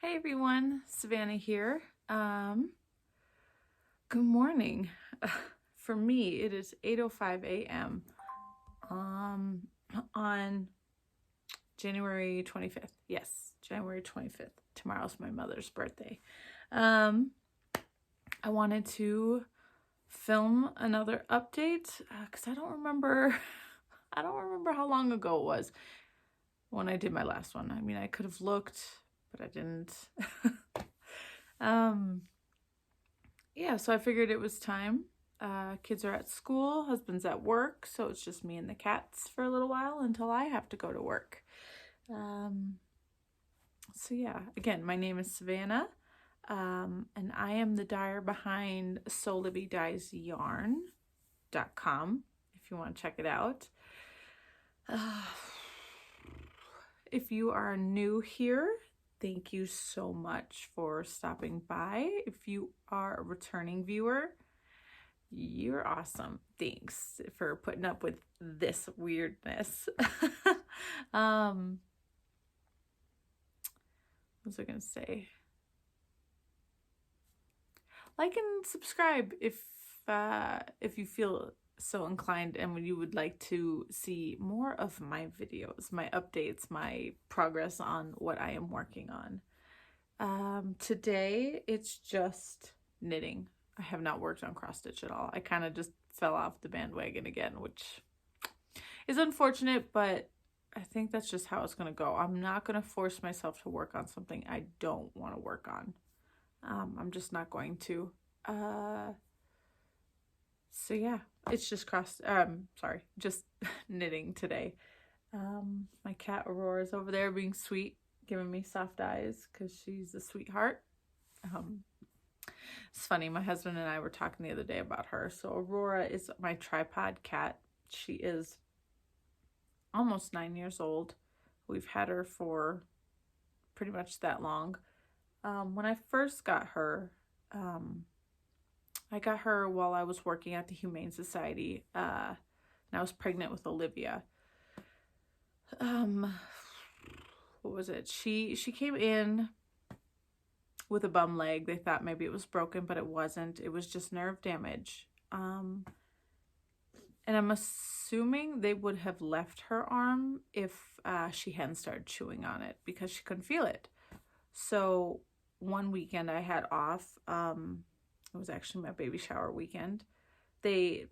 Hey everyone, Savannah here. Good morning. For me, it is 8:05 a.m. On January 25th. Yes, January 25th. Tomorrow's my mother's birthday. I wanted to film another update because I don't remember how long ago it was when I did my last one. I mean, I could have looked, but I didn't. Yeah, so I figured it was time. Kids are at school, husband's at work, so it's just me and the cats for a little while until I have to go to work. So yeah, again, my name is Savannah, and I am the dyer behind Sewlivi Dyes Yarn.com if you want to check it out. If you are new here, thank you so much for stopping by. If you are a returning viewer, you're awesome. Thanks for putting up with this weirdness. What was I gonna say? Like and subscribe if you feel so inclined and you would like to see more of my videos, my updates, my progress on what I am working on. Today it's just knitting. I have not worked on cross stitch at all. I kind of just fell off the bandwagon again, which is unfortunate, but I think that's just how it's going to go. I'm not going to force myself to work on something I don't want to work on. I'm just not going to. So yeah, it's just just knitting today. My cat Aurora is over there being sweet, giving me soft eyes because she's a sweetheart. It's funny, my husband and I were talking the other day about her. So Aurora is my tripod cat. She is almost 9 years old. We've had her for pretty much that long. When I first got her, I got her while I was working at the Humane Society, and I was pregnant with Olivia. What was it? She came in with a bum leg. They thought maybe it was broken, but it wasn't. It was just nerve damage. And I'm assuming they would have left her arm if she hadn't started chewing on it because she couldn't feel it. So one weekend I had off. It was actually my baby shower weekend. They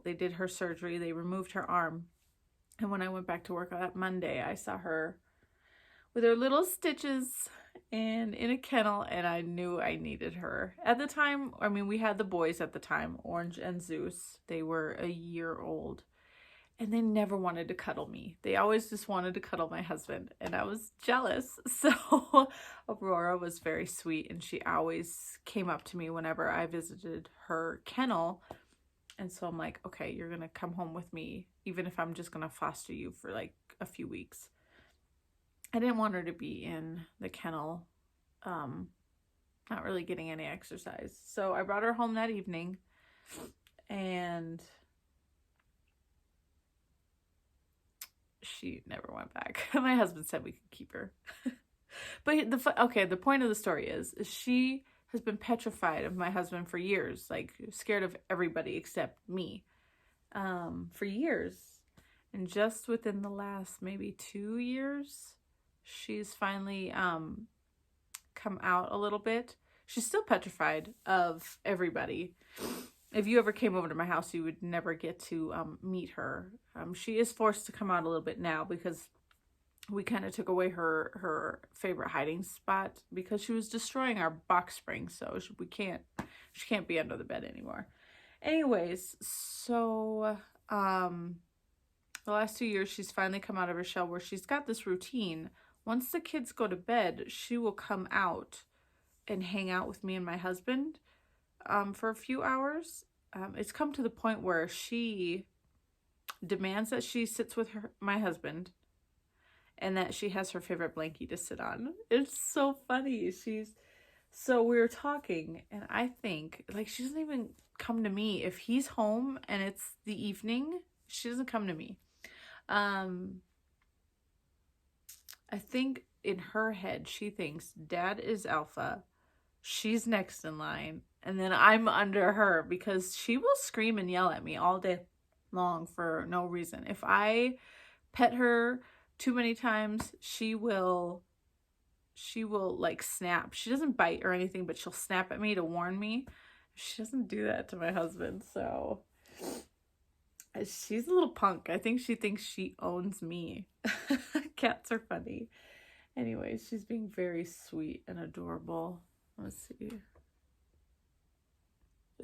they did her surgery. They removed her arm. And when I went back to work on that Monday, I saw her with her little stitches and in a kennel, and I knew I needed her. At the time, I mean, we had the boys at the time, Orange and Zeus. They were a year old, and they never wanted to cuddle me. They always just wanted to cuddle my husband, and I was jealous. So Aurora was very sweet, and she always came up to me whenever I visited her kennel. And so I'm like, okay, you're going to come home with me, even if I'm just going to foster you for like a few weeks. I didn't want her to be in the kennel, not really getting any exercise. So I brought her home that evening, and she never went back. My husband said we could keep her. But the point of the story is she has been petrified of my husband for years, like scared of everybody except me, for years. And just within the last maybe 2 years, she's finally come out a little bit. She's still petrified of everybody. If you ever came over to my house, you would never get to meet her. She is forced to come out a little bit now because we kind of took away her favorite hiding spot because she was destroying our box springs. So she can't be under the bed anymore. Anyways, so the last 2 years, she's finally come out of her shell where she's got this routine. Once the kids go to bed, she will come out and hang out with me and my husband for a few hours. It's come to the point where she demands that she sits with my husband and that she has her favorite blankie to sit on. It's so funny. So we were talking, and I think, like, she doesn't even come to me. If he's home and it's the evening, she doesn't come to me. I think in her head, she thinks Dad is alpha, she's next in line, and then I'm under her, because she will scream and yell at me all day long for no reason. If I pet her too many times, she will like snap. She doesn't bite or anything, but she'll snap at me to warn me. She doesn't do that to my husband, so she's a little punk. I think she thinks she owns me. Cats are funny. Anyway, she's being very sweet and adorable. Let's see.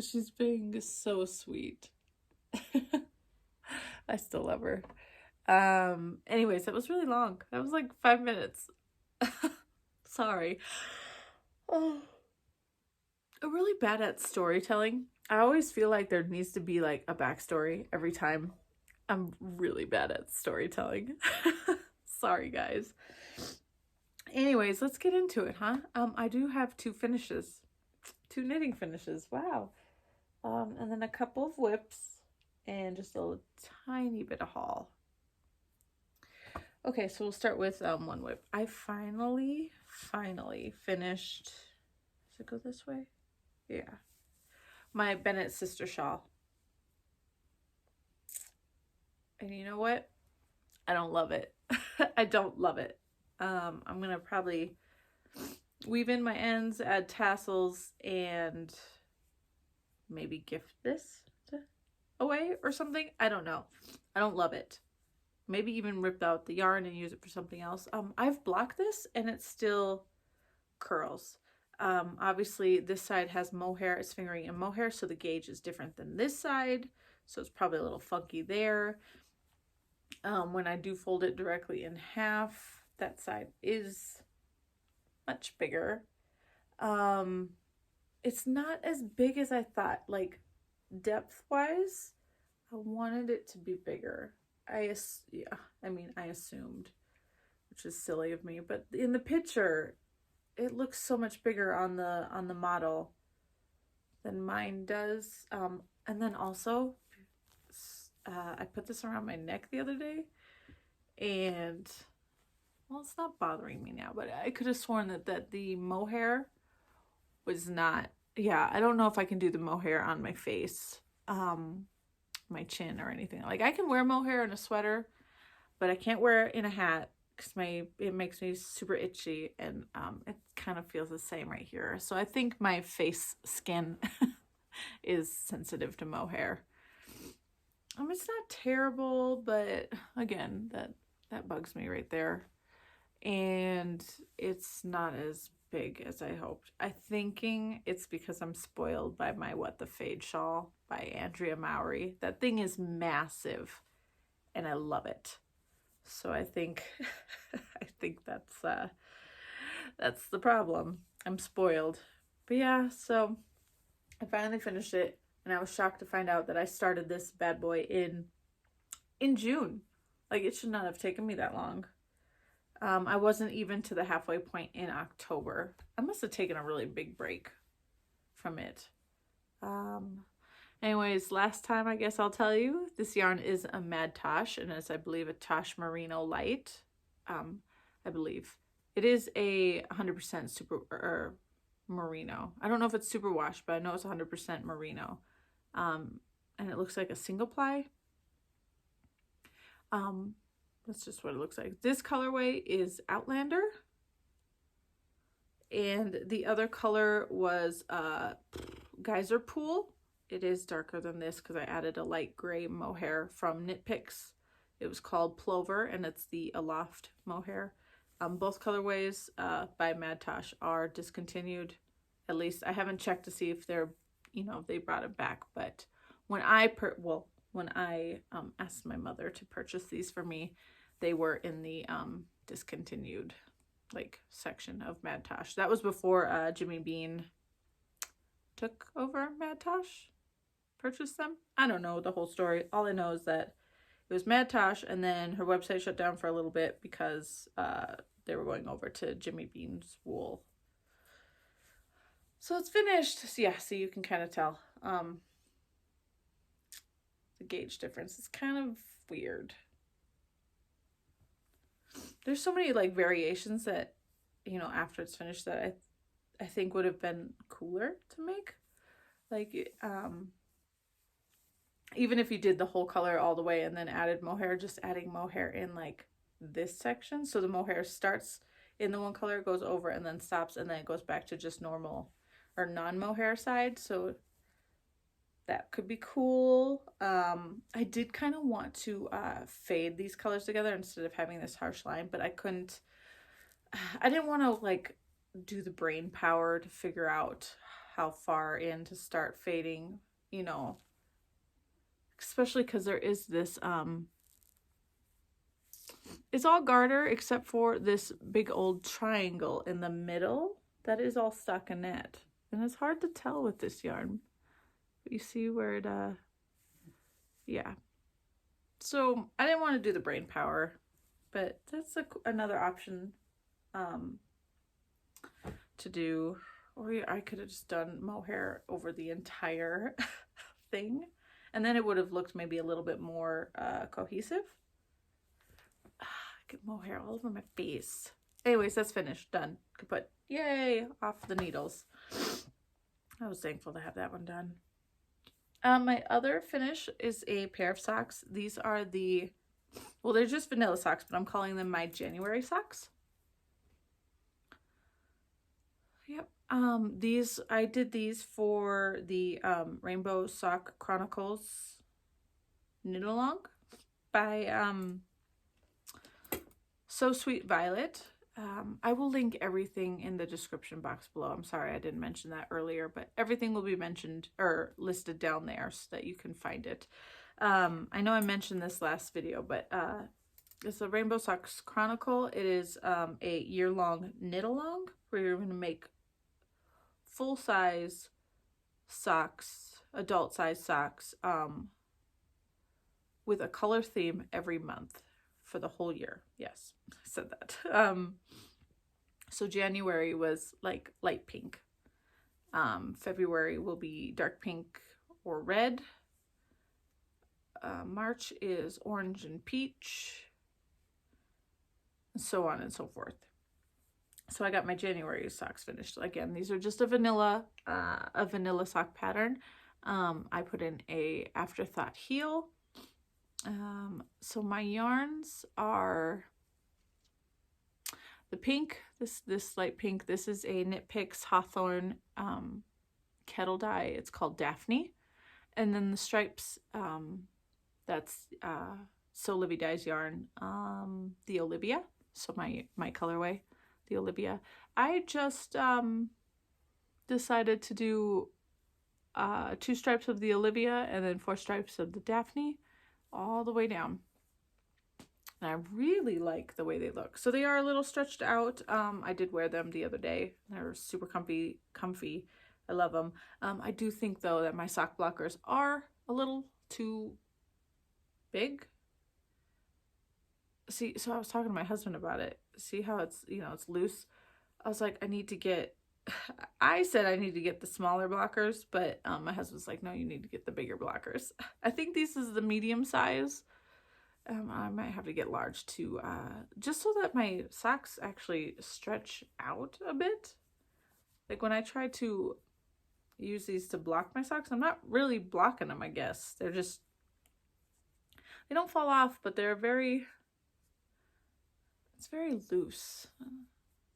She's being so sweet. I still love her. Anyways, that was really long. That was like 5 minutes. Sorry. Oh. I'm really bad at storytelling. I always feel like there needs to be like a backstory every time. I'm really bad at storytelling. Sorry, guys. Anyways, let's get into it, huh? I do have 2 finishes. 2 knitting finishes. Wow. And then a couple of whips and just a tiny bit of haul. Okay, so we'll start with 1 whip. I finally finished. Does it go this way? Yeah. My Bennetts sister shawl. And you know what? I don't love it. I don't love it. I'm gonna probably weave in my ends, add tassels, and maybe gift this away or something. I don't know. I don't love it. Maybe even rip out the yarn and use it for something else. I've blocked this and it still curls. Obviously this side has mohair, it's fingering and mohair, so the gauge is different than this side, so it's probably a little funky there. When I do fold it directly in half, that side is much bigger. It's not as big as I thought, like depth wise. I wanted it to be bigger. I assumed, which is silly of me, but in the picture it looks so much bigger on the model than mine does. And then also I put this around my neck the other day, and well, it's not bothering me now, but I could have sworn that the mohair was not, yeah, I don't know if I can do the mohair on my face, my chin or anything. Like, I can wear mohair in a sweater, but I can't wear it in a hat because it makes me super itchy, and it kind of feels the same right here. So I think my face skin is sensitive to mohair. It's not terrible, but again, that bugs me right there. And it's not as big as I hoped. I'm thinking it's because I'm spoiled by my What the Fade shawl by Andrea Mowry. That thing is massive and I love it. So I think that's the problem. I'm spoiled. But yeah, so I finally finished it, and I was shocked to find out that I started this bad boy in June. Like, it should not have taken me that long. I wasn't even to the halfway point in October. I must have taken a really big break from it. Anyways, last time, I guess I'll tell you, this yarn is a Mad Tosh, and it's, I believe, a Tosh Merino Light. I believe. It is a 100% super merino. I don't know if it's super wash, but I know it's 100% merino. And it looks like a single ply. That's just what it looks like. This colorway is Outlander, and the other color was Geyser Pool. It is darker than this because I added a light gray mohair from Knit Picks. It was called Plover, and it's the Aloft mohair. Both colorways by Mad Tosh are discontinued. At least I haven't checked to see if they're, if they brought it back. But when I asked my mother to purchase these for me, they were in the discontinued section of Mad Tosh. That was before Jimmy Bean took over Mad Tosh, purchased them. I don't know the whole story. All I know is that it was Mad Tosh, and then her website shut down for a little bit because they were going over to Jimmy Bean's wool. So it's finished. So yeah, so you can kind of tell the gauge difference. It's kind of weird. there's so many like variations that, you know, after it's finished that I think would have been cooler to make. Like, even if you did the whole color all the way and then added mohair, just adding mohair in like this section. So the mohair starts in the one color, goes over and then stops, and then it goes back to just normal or non-mohair side. So that could be cool. I did kind of want to fade these colors together instead of having this harsh line, but I couldn't. I didn't want to like do the brain power to figure out how far in to start fading, you know, especially because there is this it's all garter except for this big old triangle in the middle that is all stockinette, and it's hard to tell with this yarn, but you see where it yeah. So I didn't want to do the brain power, but that's another option to do. Or I could have just done mohair over the entire thing, and then it would have looked maybe a little bit more cohesive. I get mohair all over my face. Anyways, that's finished, done, kaput. Yay, off the needles. I was thankful to have that one done. My other finish is a pair of socks. These are well, they're just vanilla socks, but I'm calling them my January socks. Yep. I did these for the Rainbow Sock Chronicles knit along by So Sweet Violet. I will link everything in the description box below. I'm sorry I didn't mention that earlier, but everything will be mentioned or listed down there so that you can find it. I know I mentioned this last video, but it's a Rainbow Socks Chronicle. It is a year-long knit along where you're going to make full-size socks, adult-size socks, with a color theme every month for the whole year. Yes, I said that. So January was like light pink. February will be dark pink or red. March is orange and peach, and so on and so forth. So I got my January socks finished. Again, these are just a vanilla sock pattern. I put in a afterthought heel. So my yarns are the pink, this light pink. This is a Knit Picks Hawthorne kettle dye. It's called Daphne. And then the stripes, that's Sewlivi Dyes Yarn, the Olivia. So my colorway, the Olivia. I just decided to do 2 stripes of the Olivia and then 4 stripes of the Daphne all the way down. And I really like the way they look. So they are a little stretched out. I did wear them the other day. They're super comfy. I love them. I do think though that my sock blockers are a little too big. See, so I was talking to my husband about it. See how it's, you know, it's loose. I was like, I said I need to get the smaller blockers, but my husband's like, no, you need to get the bigger blockers. I think this is the medium size. I might have to get large too, just so that my socks actually stretch out a bit. Like when I try to use these to block my socks, I'm not really blocking them, I guess. They don't fall off, but it's very loose.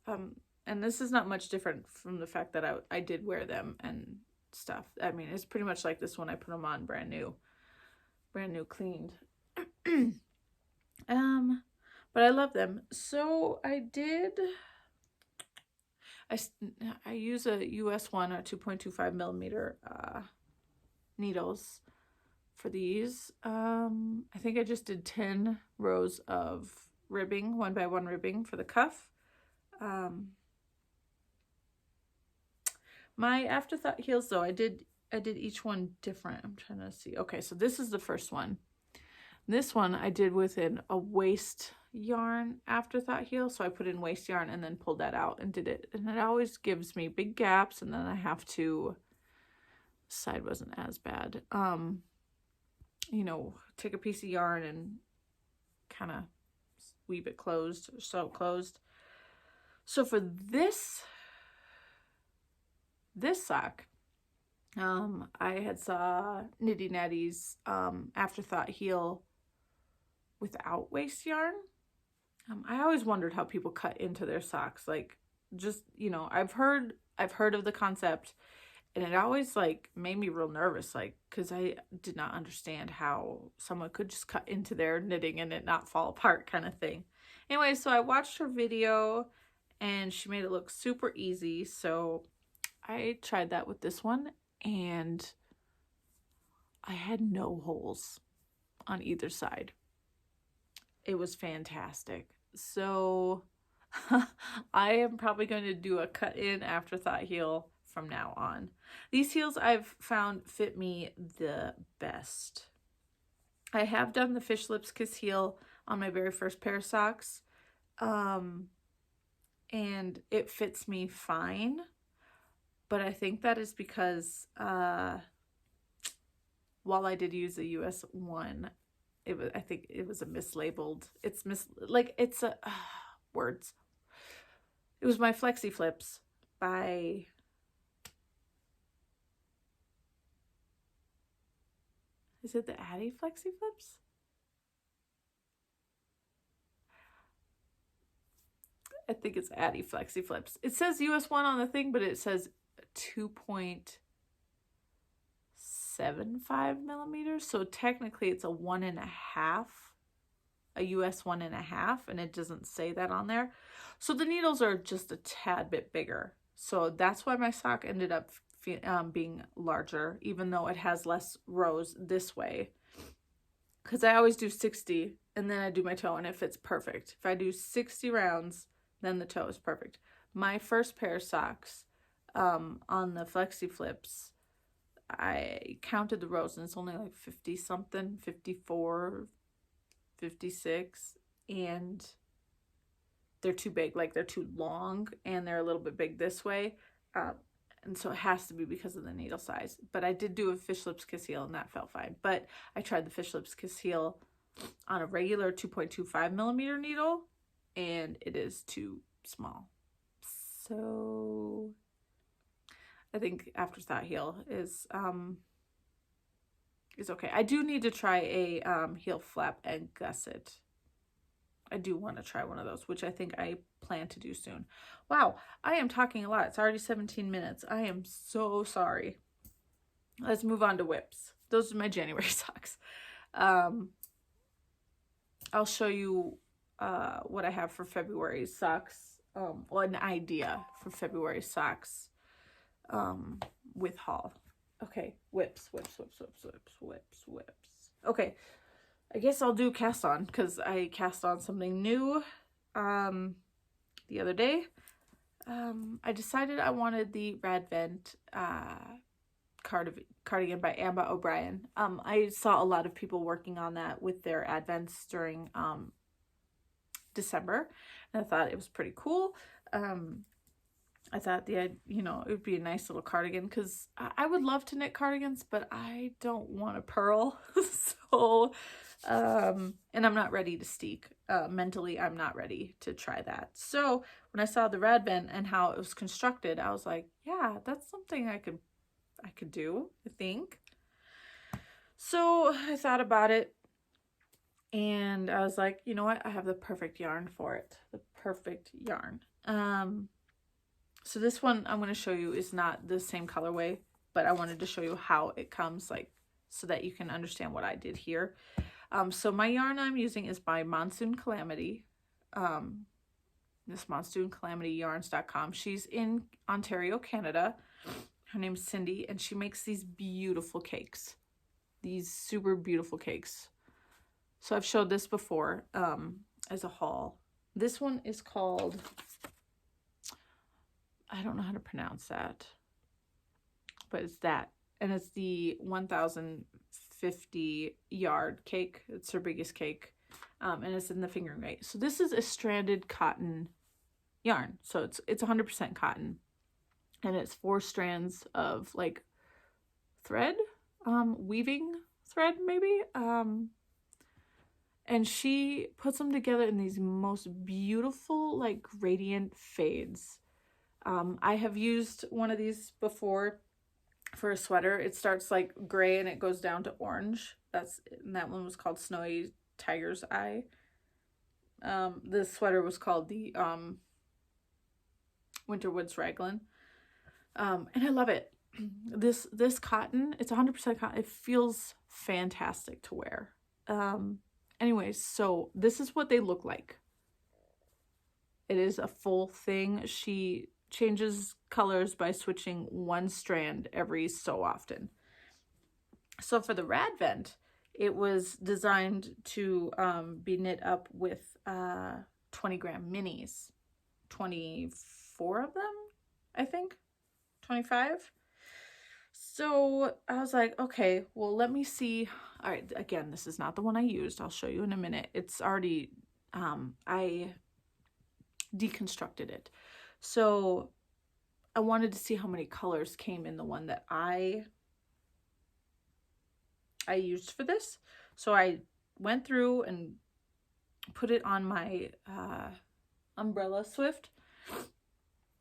And this is not much different from the fact that I did wear them and stuff. I mean, it's pretty much like this when I put them on brand new cleaned. But I love them. So I use a US 1 or 2.25 millimeter needles for these. I think I just did 10 rows of ribbing, 1x1 ribbing for the cuff. My afterthought heels though, I did each one different. I'm trying to see. Okay, so this is the first one. This one I did within a waist yarn afterthought heel. So I put in waist yarn and then pulled that out and did it. And it always gives me big gaps, and then I have to, side wasn't as bad. You know, take a piece of yarn and kind of weave it closed, sew it closed. So for this sock, I had saw Nitty Natty's Afterthought Heel without waste yarn. I always wondered how people cut into their socks. Like, just, you know, I've heard of the concept, and it always like made me real nervous, like, because I did not understand how someone could just cut into their knitting and it not fall apart, kind of thing. Anyway, so I watched her video and she made it look super easy, so I tried that with this one, and I had no holes on either side. It was fantastic. So I am probably going to do a cut in Afterthought heel from now on. These heels I've found fit me the best. I have done the Fish Lips Kiss heel on my very first pair of socks, and it fits me fine, but I think that is because while I did use the US one, I think it was a mislabeled, words. It was my Flexi Flips by, is it the Addie Flexi Flips? I think it's Addie Flexi Flips. It says US 1 on the thing, but it says 2.75 millimeters. So technically it's a 1.5, a US 1.5, and it doesn't say that on there. So the needles are just a tad bit bigger. So that's why my sock ended up being larger, even though it has less rows this way. Because I always do 60 and then I do my toe and it fits perfect. If I do 60 rounds, then the toe is perfect. My first pair of socks on the Flexi Flips, I counted the rows and it's only like 50 something, 54, 56, and they're too big, like they're too long and they're a little bit big this way. And so it has to be because of the needle size. But I did do a Fish Lips Kiss heel and that felt fine. But I tried the Fish Lips Kiss heel on a regular 2.25 millimeter needle and it is too small. So I think Afterthought heel is okay. I do need to try a heel flap and gusset. I do want to try one of those, which I think I plan to do soon. Wow, I am talking a lot. It's already 17 minutes. I am so sorry. Let's move on to whips. Those are my January socks. I'll show you what I have for February socks. Well, an idea for February socks with haul. Okay, whips. Okay, I guess I'll do cast on because I cast on something new the other day. I decided I wanted the Radvent cardigan by Amba O'Brien. I saw a lot of people working on that with their advents during December, and I thought it was pretty cool. I thought it would be a nice little cardigan because I would love to knit cardigans, but I don't want to purl. So, and I'm not ready to steek. Mentally, I'm not ready to try that. So when I saw the Radvent and how it was constructed, I was like, yeah, that's something I could do, I think. So I thought about it and I was like, you know what? I have the perfect yarn for it. The perfect yarn. So this one I'm going to show you is not the same colorway, but I wanted to show you how it comes, like, so that you can understand what I did here. So my yarn I'm using is by Monsoon Calamity. This monsooncalamity.yarns.com. She's in Ontario, Canada. Her name's Cindy, and she makes these beautiful cakes. These super beautiful cakes. So I've showed this before as a haul. This one is called, I don't know how to pronounce that, but it's that. And it's the 1050 yard cake. It's her biggest cake. And it's in the fingering weight. So this is a stranded cotton yarn. So it's 100% cotton. And it's 4 strands of like thread, weaving thread maybe. And she puts them together in these most beautiful, like, gradient fades. I have used one of these before for a sweater. It starts like gray and it goes down to orange. That one was called Snowy Tiger's Eye. The sweater was called the Winterwoods Raglan. And I love it. This cotton, it's 100% cotton. It feels fantastic to wear. Anyways, so this is what they look like. It is a full thing. She changes colors by switching one strand every so often. So for the rad vent, it was designed to be knit up with 20-gram minis. 24 of them, I think. 25. So I was like, okay, well, let me see. All right, again, this is not the one I used. I'll show you in a minute. It's already, I deconstructed it. So I wanted to see how many colors came in the one that I used for this. So I went through and put it on my umbrella Swift.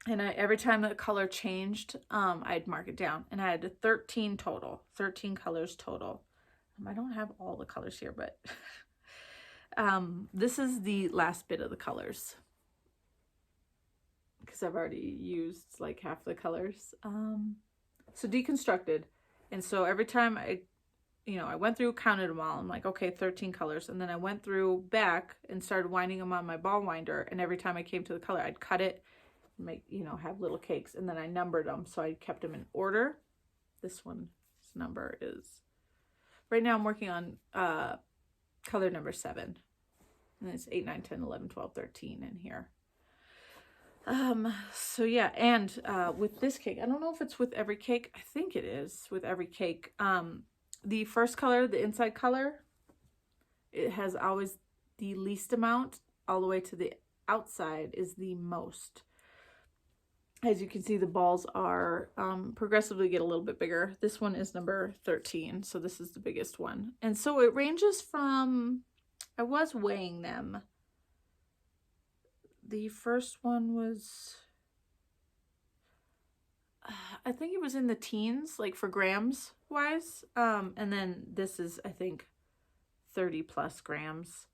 And every time the color changed, I'd mark it down. And I had 13 total, 13 colors total. I don't have all the colors here, but this is the last bit of the colors, because I've already used like half the colors. So deconstructed. And so every time I went through, counted them all. I'm like, okay, 13 colors. And then I went through back and started winding them on my ball winder. And every time I came to the color, I'd cut it, make, have little cakes, and then I numbered them, so I kept them in order. This one's number is, right now I'm working on color number 7, and it's 8, 9, 10, 11, 12, 13 in here. So yeah, and with this cake, I don't know if it's with every cake. I think it is with every cake. The first color, the inside color, it has always the least amount, all the way to the outside is the most. As you can see, the balls are progressively get a little bit bigger. This one is number 13, so this is the biggest one. And so it ranges from, I was weighing them. The first one was, I think it was in the teens, like for grams wise. And then this is, I think, 30 plus grams.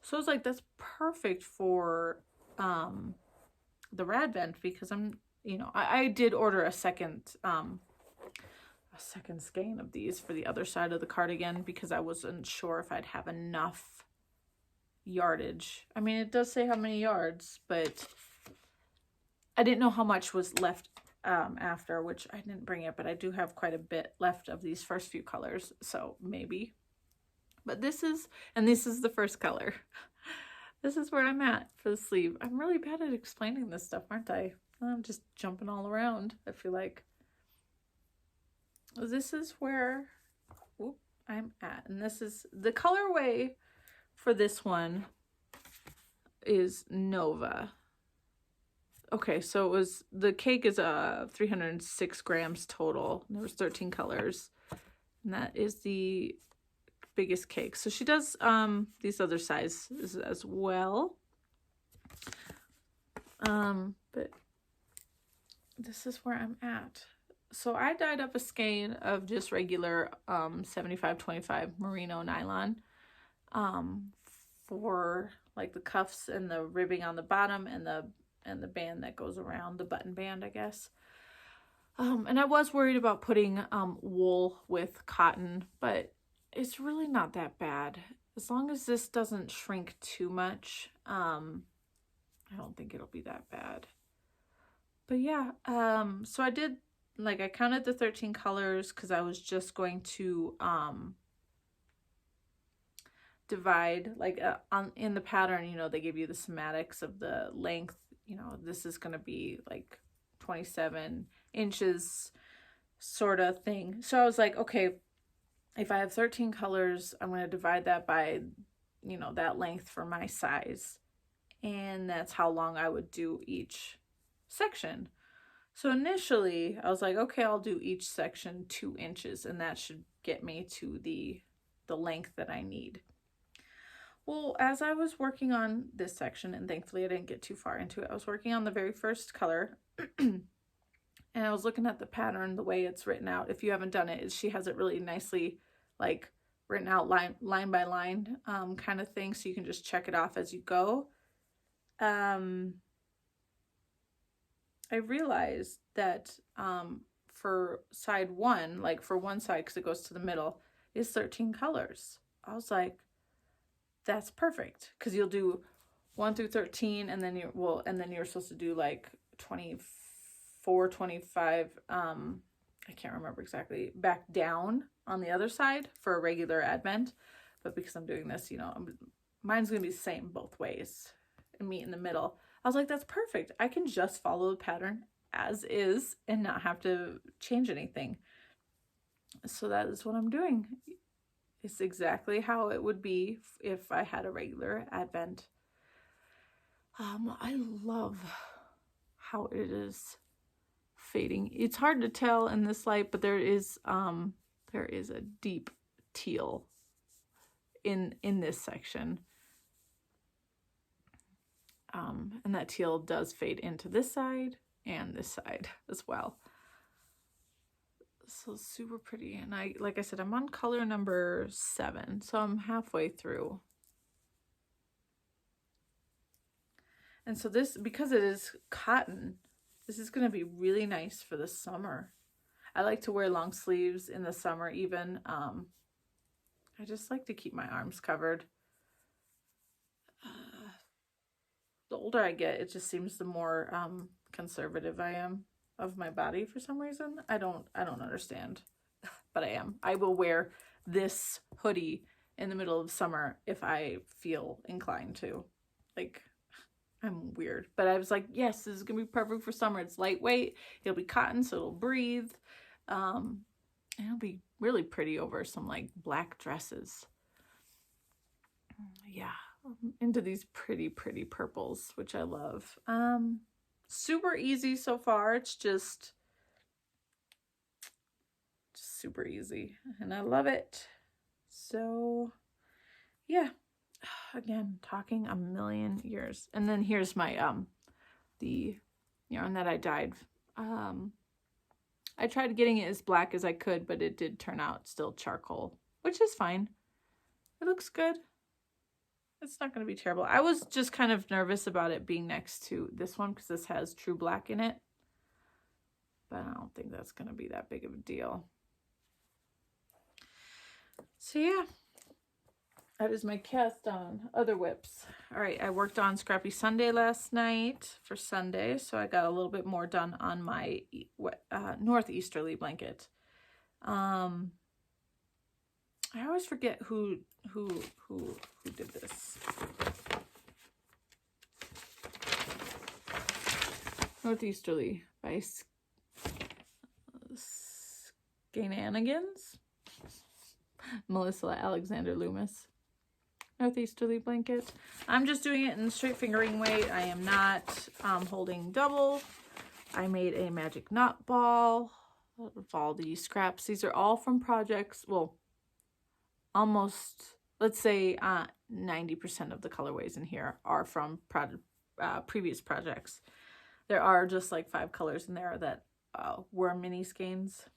So I was like, that's perfect for the rad vent, because I did order a second skein of these for the other side of the cardigan, because I wasn't sure if I'd have enough yardage. I mean, it does say how many yards, but I didn't know how much was left after, which I didn't bring it, but I do have quite a bit left of these first few colors, so maybe. But this is the first color. This is where I'm at for the sleeve. I'm really bad at explaining this stuff, aren't I? I'm just jumping all around, I feel like. This is where I'm at. And this is the colorway for this one is Nova. Okay, so it was, the cake is 306 grams total. There was 13 colors. And that is the biggest cake. So she does these other sizes as well. But this is where I'm at. So I dyed up a skein of just regular 75-25 merino nylon for like the cuffs and the ribbing on the bottom and the band that goes around, the button band, I guess. And I was worried about putting wool with cotton, but it's really not that bad. As long as this doesn't shrink too much, I don't think it'll be that bad. But yeah, so I did, like, I counted the 13 colors because I was just going to divide, like, in the pattern, they give you the schematics of the length. This is going to be like 27 inches sort of thing. So I was like, okay, if I have 13 colors, I'm going to divide that by, that length for my size. And that's how long I would do each section. So initially I was like, okay, I'll do each section 2 inches, and that should get me to the length that I need. Well, as I was working on this section, and thankfully I didn't get too far into it, I was working on the very first color. And I was looking at the pattern, the way it's written out. If you haven't done it, she has it really nicely, like, written out line by line kind of thing, so you can just check it off as you go. I realized that for side one, like for one side, because it goes to the middle, is 13 colors. I was like, that's perfect, because you'll do 1 through 13, and then you're supposed to do like 24, 25, I can't remember exactly, back down on the other side for a regular advent. But because I'm doing this, you know, mine's gonna be the same both ways and meet in the middle. I was like, that's perfect. I can just follow the pattern as is and not have to change anything. So that is what I'm doing. It's exactly how it would be if I had a regular advent. I love how it is fading. It's hard to tell in this light, but there is a deep teal in this section. And that teal does fade into this side and this side as well. So super pretty. And like I said, I'm on color number 7, so I'm halfway through. And so this, because it is cotton, this is going to be really nice for the summer. I like to wear long sleeves in the summer even. I just like to keep my arms covered. The older I get, it just seems the more conservative I am of my body for some reason. I don't understand, but I am. I will wear this hoodie in the middle of summer if I feel inclined to. Like, I'm weird, but I was like, yes, this is gonna be perfect for summer. It's lightweight, it'll be cotton, so it'll breathe. And it'll be really pretty over some like black dresses. Yeah, I'm into these pretty purples, which I love. Super easy so far. It's just super easy, and I love it. So yeah, again, talking a million years. And then here's my the yarn that I dyed. I tried getting it as black as I could, but it did turn out still charcoal, which is fine. It looks good. It's not going to be terrible. I was just kind of nervous about it being next to this one because this has true black in it. But I don't think that's going to be that big of a deal. So yeah, that is my cast on other whips. All right, I worked on Scrappy Sunday last night for Sunday, so I got a little bit more done on my northeasterly blanket. I always forget who did this. Northeasterly by Skananigans. Melissa Alexander Loomis. Northeasterly blanket. I'm just doing it in straight fingering weight. I am not holding double. I made a magic knot ball of all these scraps. These are all from projects. Well, almost, let's say 90% of the colorways in here are from previous projects. There are just like 5 colors in there that were mini skeins.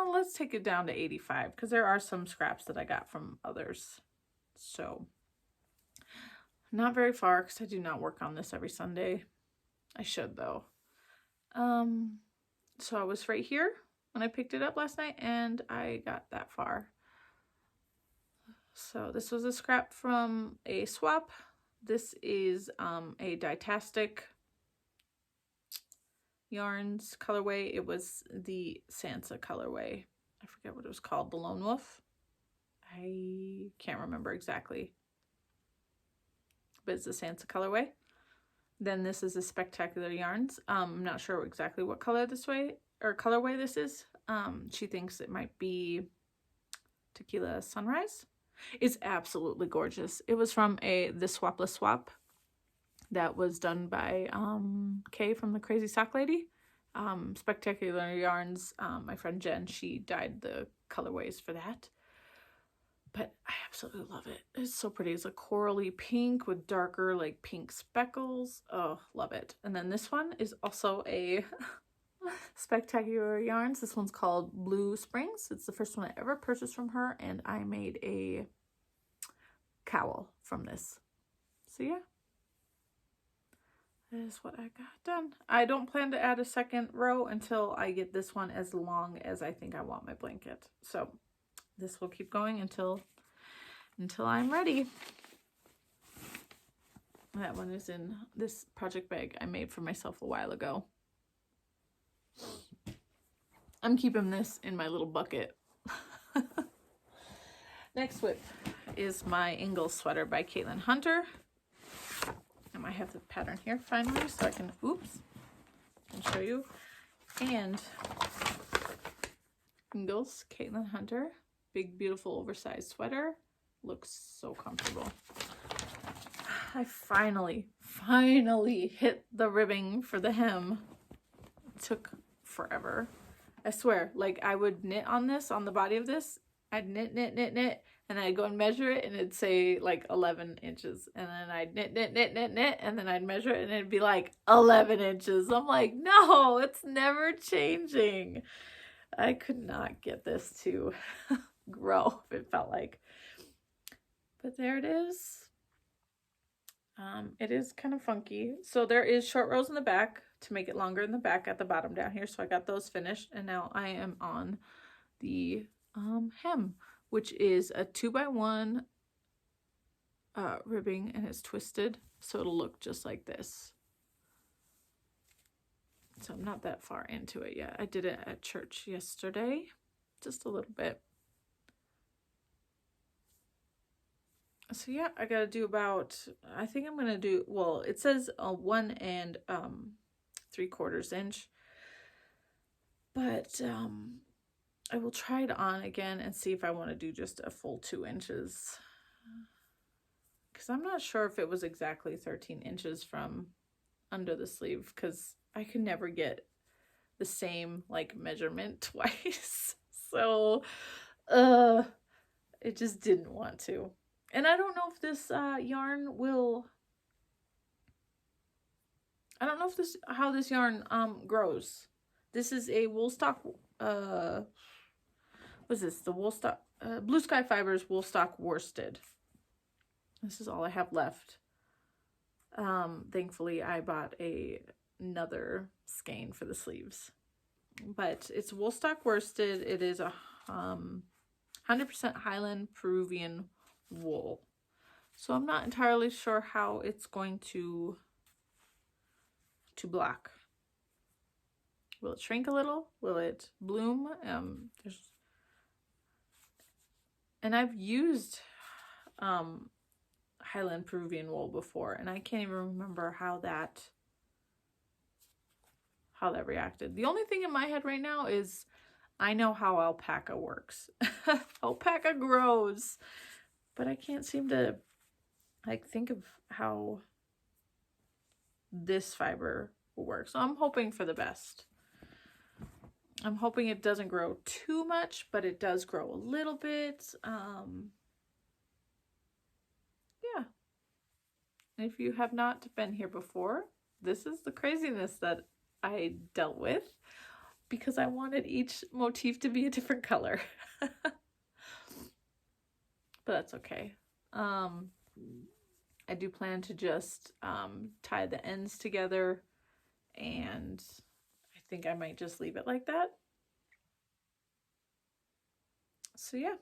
Let's take it down to 85 because there are some scraps that I got from others. So not very far because I do not work on this every Sunday. I should though. So I was right here when I picked it up last night and I got that far. So this was a scrap from a swap. This is a Dietastic Yarns colorway. It was the Sansa colorway. I forget what it was called. The Lone Wolf. I can't remember exactly. But it's the Sansa colorway. Then this is a Spectacular Yarns. I'm not sure exactly what color this colorway this is. She thinks it might be Tequila Sunrise. It's absolutely gorgeous. It was from the Swapless Swap that was done by Kay from the Crazy Sock Lady. Spectacular Yarns, my friend Jen, she dyed the colorways for that. But I absolutely love it. It's so pretty. It's a corally pink with darker like pink speckles. Oh, love it. And then this one is also a Spectacular Yarns. This one's called Blue Springs. It's the first one I ever purchased from her, and I made a cowl from this. So yeah, that is what I got done. I don't plan to add a second row until I get this one as long as I think I want my blanket. So this will keep going until I'm ready. That one is in this project bag I made for myself a while ago. I'm keeping this in my little bucket. Next whip is my Ingalls sweater by Caitlin Hunter. And I have the pattern here finally, so I can, oops, can show you. And Ingalls, Caitlin Hunter, big, beautiful, oversized sweater. Looks so comfortable. I finally hit the ribbing for the hem. It took forever. I swear, like I would knit on this, on the body of this, I'd knit, and I'd go and measure it, and it'd say like 11 inches. And then I'd knit, and then I'd measure it, and it'd be like 11 inches. I'm like, no, it's never changing. I could not get this to grow, it felt like. But there it is. It is kind of funky. So there is short rows in the back to make it longer in the back at the bottom down here. So I got those finished, and now I am on the hem, which is a 2x1 ribbing, and it's twisted, so it'll look just like this. So I'm not that far into it yet. I did it at church yesterday, just a little bit. So yeah, I gotta do about, I think I'm gonna do, well, it says a 1 3/4 inch, but I will try it on again and see if I want to do just a full 2 inches, because I'm not sure if it was exactly 13 inches from under the sleeve, because I could never get the same like measurement twice. So it just didn't want to. And I don't know if this yarn will, I don't know if this, how this yarn grows. This is a Woolstock, what is this? The Woolstock, Blue Sky Fibers Woolstock Worsted. This is all I have left. Thankfully I bought another skein for the sleeves. But it's Woolstock Worsted. It is a 100% Highland Peruvian wool. So I'm not entirely sure how it's going to block. Will it shrink a little? Will it bloom? And I've used Highland Peruvian wool before, and I can't even remember how that reacted. The only thing in my head right now is I know how alpaca works. Alpaca grows, but I can't seem to like think of how this fiber will work. So I'm hoping for the best. I'm hoping it doesn't grow too much, but it does grow a little bit. Yeah. If you have not been here before, this is the craziness that I dealt with, because I wanted each motif to be a different color. But that's okay. I do plan to just tie the ends together, and I think I might just leave it like that. So yeah.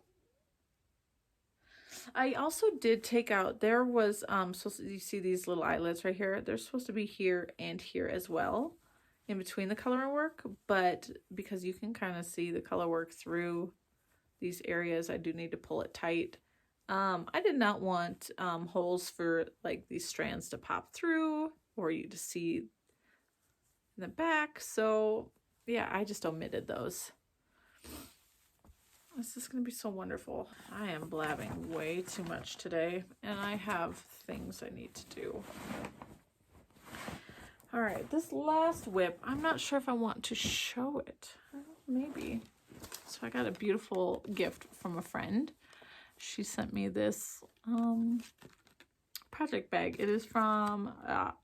I also did take out, there was, so you see these little eyelets right here? They're supposed to be here and here as well, in between the color work, but because you can kind of see the color work through these areas, I do need to pull it tight. I did not want holes for like these strands to pop through or you to see in the back, so yeah, I just omitted those. This is going to be so wonderful. I am blabbing way too much today, and I have things I need to do. All right, this last whip, I'm not sure if I want to show it. Maybe. So I got a beautiful gift from a friend. she sent me this project bag. It is from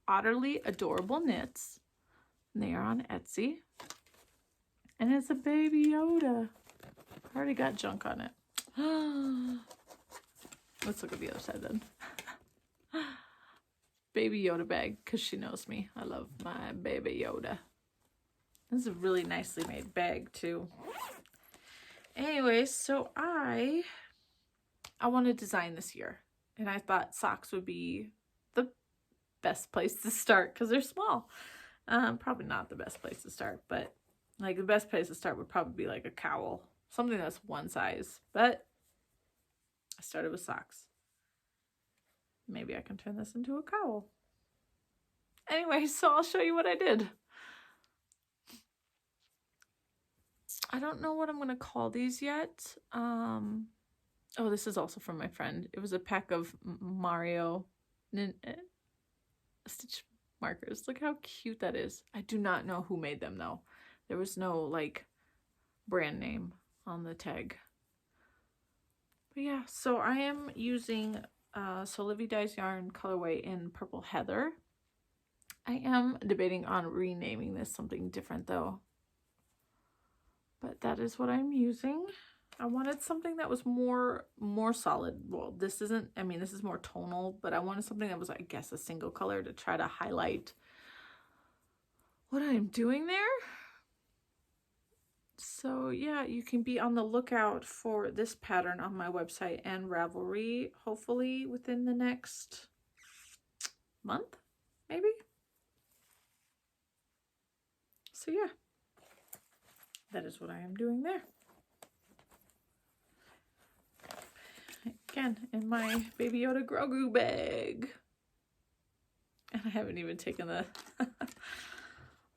Utterly Adorable Knits. And they are on Etsy. And it's a Baby Yoda. I already got junk on it. Let's look at the other side then. Baby Yoda bag, because she knows me. I love my Baby Yoda. This is a really nicely made bag too. Anyway, so I want to design this year. And I thought socks would be the best place to start because they're small. Probably not the best place to start, but like the best place to start would probably be like a cowl. Something that's one size. But I started with socks. Maybe I can turn this into a cowl. Anyway, so I'll show you what I did. I don't know what I'm going to call these yet. Oh, this is also from my friend. It was a pack of Mario stitch markers. Look how cute that is. I do not know who made them though. There was no like brand name on the tag. But yeah, so I am using Sewlivi Dyes Yarn colorway in Purple Heather. I am debating on renaming this something different though. But that is what I'm using. I wanted something that was more solid. Well, this isn't, I mean, this is more tonal, but I wanted something that was, I guess, a single color to try to highlight what I'm doing there. So yeah, you can be on the lookout for this pattern on my website and Ravelry, hopefully within the next month, maybe. So yeah, that is what I am doing there. Again, in my Baby Yoda Grogu bag. And I haven't even taken the...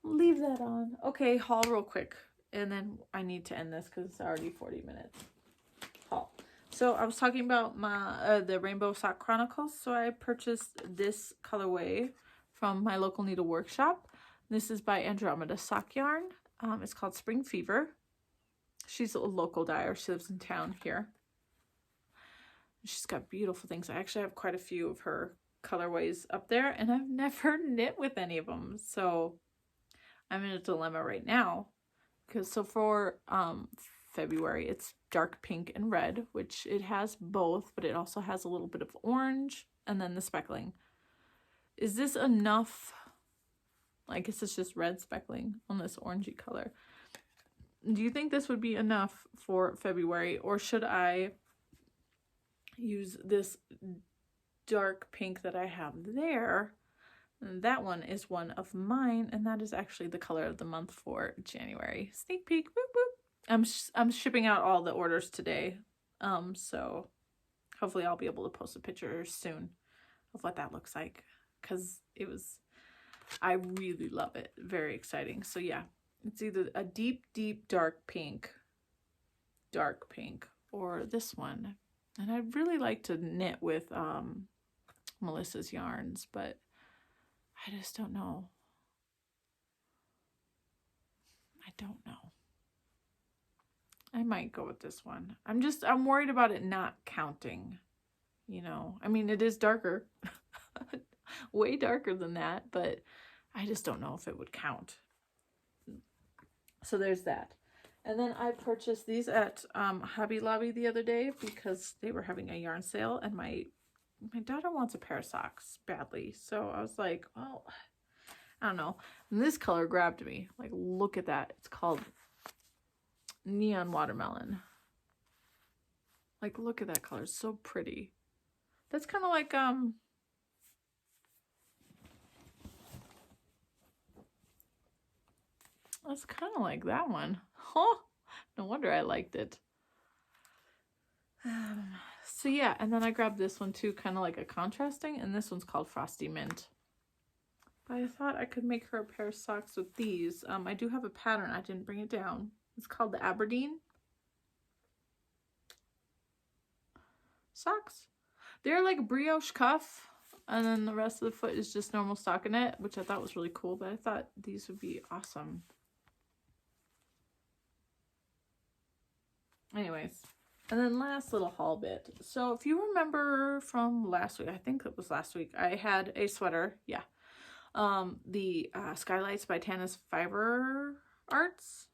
Leave that on. Okay, haul real quick. And then I need to end this because it's already 40 minutes. Haul. So I was talking about my the Rainbow Sock Chronicles. So I purchased this colorway from my local needle workshop. This is by Andromeda Sock Yarn. It's called Spring Fever. She's a local dyer. She lives in town here. She's got beautiful things. I actually have quite a few of her colorways up there, and I've never knit with any of them. So I'm in a dilemma right now. Because so for February, it's dark pink and red, which it has both, but it also has a little bit of orange and then the speckling. Is this enough? I guess it's just red speckling on this orangey color. Do you think this would be enough for February, or should I use this dark pink that I have there? And that one is one of mine, and that is actually the color of the month for January. Sneak peek, boop, boop. I'm shipping out all the orders today, so hopefully I'll be able to post a picture soon of what that looks like, because it was, I really love it. Very exciting. So yeah, it's either a deep dark pink, or this one. And I'd really like to knit with Melissa's yarns, but I just don't know. I don't know. I might go with this one. I'm worried about it not counting, you know. I mean, it is darker, way darker than that, but I just don't know if it would count. So there's that. And then I purchased these at Hobby Lobby the other day because they were having a yarn sale, and my daughter wants a pair of socks badly. So I was like, well, I don't know. And this color grabbed me. Like, look at that. It's called Neon Watermelon. Like, look at that color. It's so pretty. That's kind of like, that's kind of like that one. Huh? No wonder I liked it. So yeah, and then I grabbed this one too, kind of like a contrasting, and this one's called Frosty Mint. But I thought I could make her a pair of socks with these. I do have a pattern. I didn't bring it down. It's called the Aberdeen socks. They're like brioche cuff, and then the rest of the foot is just normal stockinette, which I thought was really cool, but I thought these would be awesome. Anyways, And then last little haul bit. So if you remember from last week, I think it was last week, I had a sweater. Yeah. The Skylights by Tana's Fiber Arts.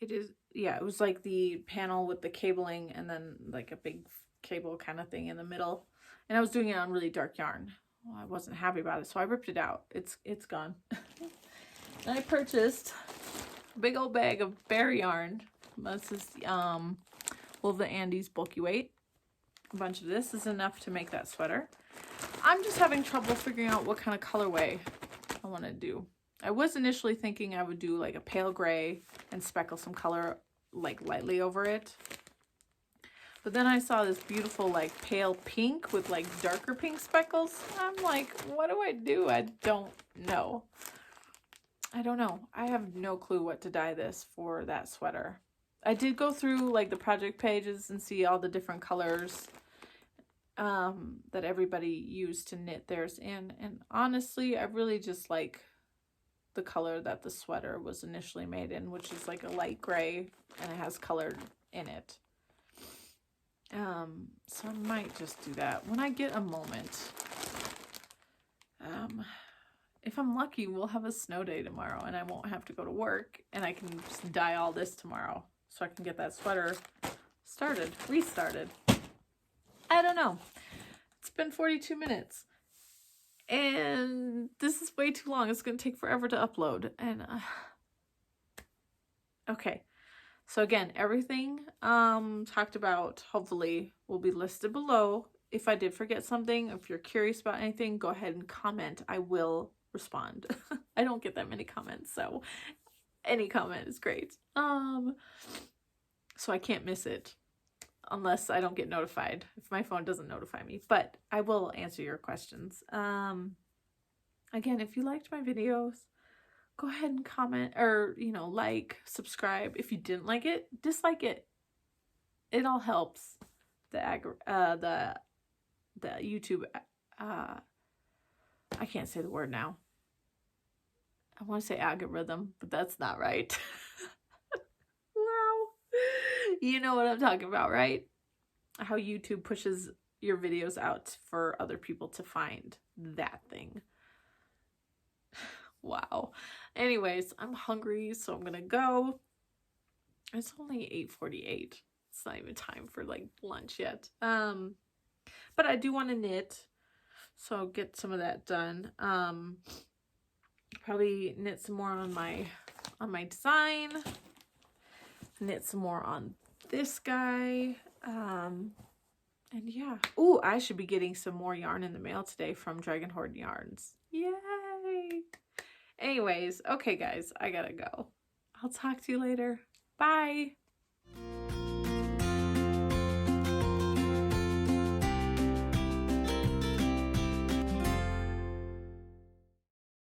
It is, yeah, it was like the panel with the cabling and then like a big cable kind of thing in the middle. And I was doing it on really dark yarn. Well, I wasn't happy about it, so I ripped it out. It's gone. And I purchased a big old bag of bear yarn. This is Wool of the Andes bulky weight. A bunch of this is enough to make that sweater. I'm just having trouble figuring out what kind of colorway I want to do. I was initially thinking I would do like a pale gray and speckle some color like lightly over it. But then I saw this beautiful like pale pink with like darker pink speckles. I'm like, what do I do? I don't know. I don't know. I have no clue what to dye this for that sweater. I did go through like the project pages and see all the different colors that everybody used to knit theirs in. And honestly, I really just like the color that the sweater was initially made in, which is like a light gray and it has color in it. So I might just do that when I get a moment. If I'm lucky, we'll have a snow day tomorrow and I won't have to go to work and I can just dye all this tomorrow so I can get that sweater restarted. I don't know. It's been 42 minutes and this is way too long. It's going to take forever to upload. And okay. So again, everything talked about hopefully will be listed below. If I did forget something, if you're curious about anything, go ahead and comment. I will respond. I don't get that many comments, so any comment is great. So I can't miss it unless I don't get notified, if my phone doesn't notify me, but I will answer your questions. Again, if you liked my videos, go ahead and comment or, you know, like, subscribe. If you didn't like it, dislike it. It all helps the YouTube, I can't say the word now. I want to say algorithm, but that's not right. Wow. You know what I'm talking about, right? How YouTube pushes your videos out for other people to find that thing. Wow. Anyways, I'm hungry, so I'm gonna go. It's only 8:48. It's not even time for like lunch yet. But I do want to knit, so I'll get some of that done. Probably knit some more on my design. Knit some more on this guy. And yeah. Ooh, I should be getting some more yarn in the mail today from Dragon Horde Yarns. Yay! Anyways, okay guys, I gotta go. I'll talk to you later. Bye!